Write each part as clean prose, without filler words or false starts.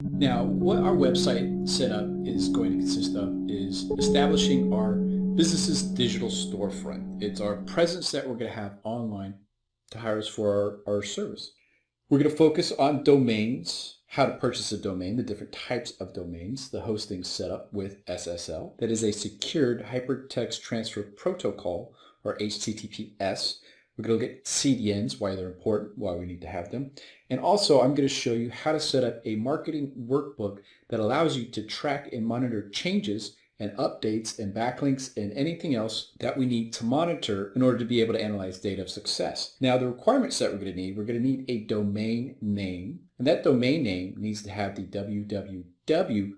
Now, what our website setup is going to consist of is establishing our business's digital storefront. It's our presence that we're going to have online to hire us for our service. We're going to focus on domains, how to purchase a domain, the different types of domains, the hosting setup with SSL. That is a secured hypertext transfer protocol, or HTTPS. We're going to look at CDNs, why they're important, why we need to have them. And also, I'm going to show you how to set up a marketing workbook that allows you to track and monitor changes and updates and backlinks and anything else that we need to monitor in order to be able to analyze data of success. Now, the requirements that we're going to need a domain name, and that domain name needs to have the www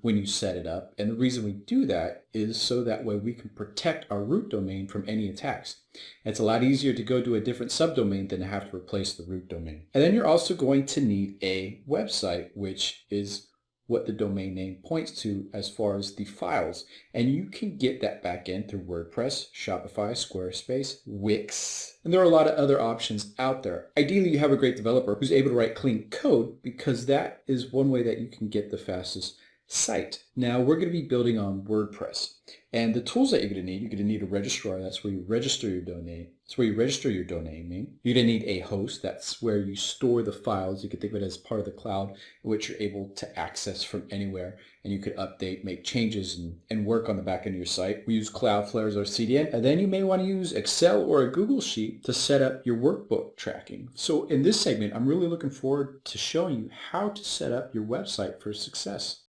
when you set it up. And the reason we do that is so that way we can protect our root domain from any attacks. It's a lot easier to go to a different subdomain than to have to replace the root domain. And then you're also going to need a website, which is what the domain name points to as far as the files. And you can get that back end through WordPress, Shopify, Squarespace, Wix, and there are a lot of other options out there. Ideally, you have a great developer who's able to write clean code, because that is one way that you can get the fastest site. Now, we're going to be building on WordPress. And the tools that you're going to need a registrar. That's where you register your domain. That's where you register your domain name. You're going to need a host. That's where you store the files. You can think of it as part of the cloud, which you're able to access from anywhere. And you could update, make changes, and work on the back end of your site. We use Cloudflare as our CDN. And then you may want to use Excel or a Google Sheet to set up your workbook tracking. So in this segment, I'm really looking forward to showing you how to set up your website for success.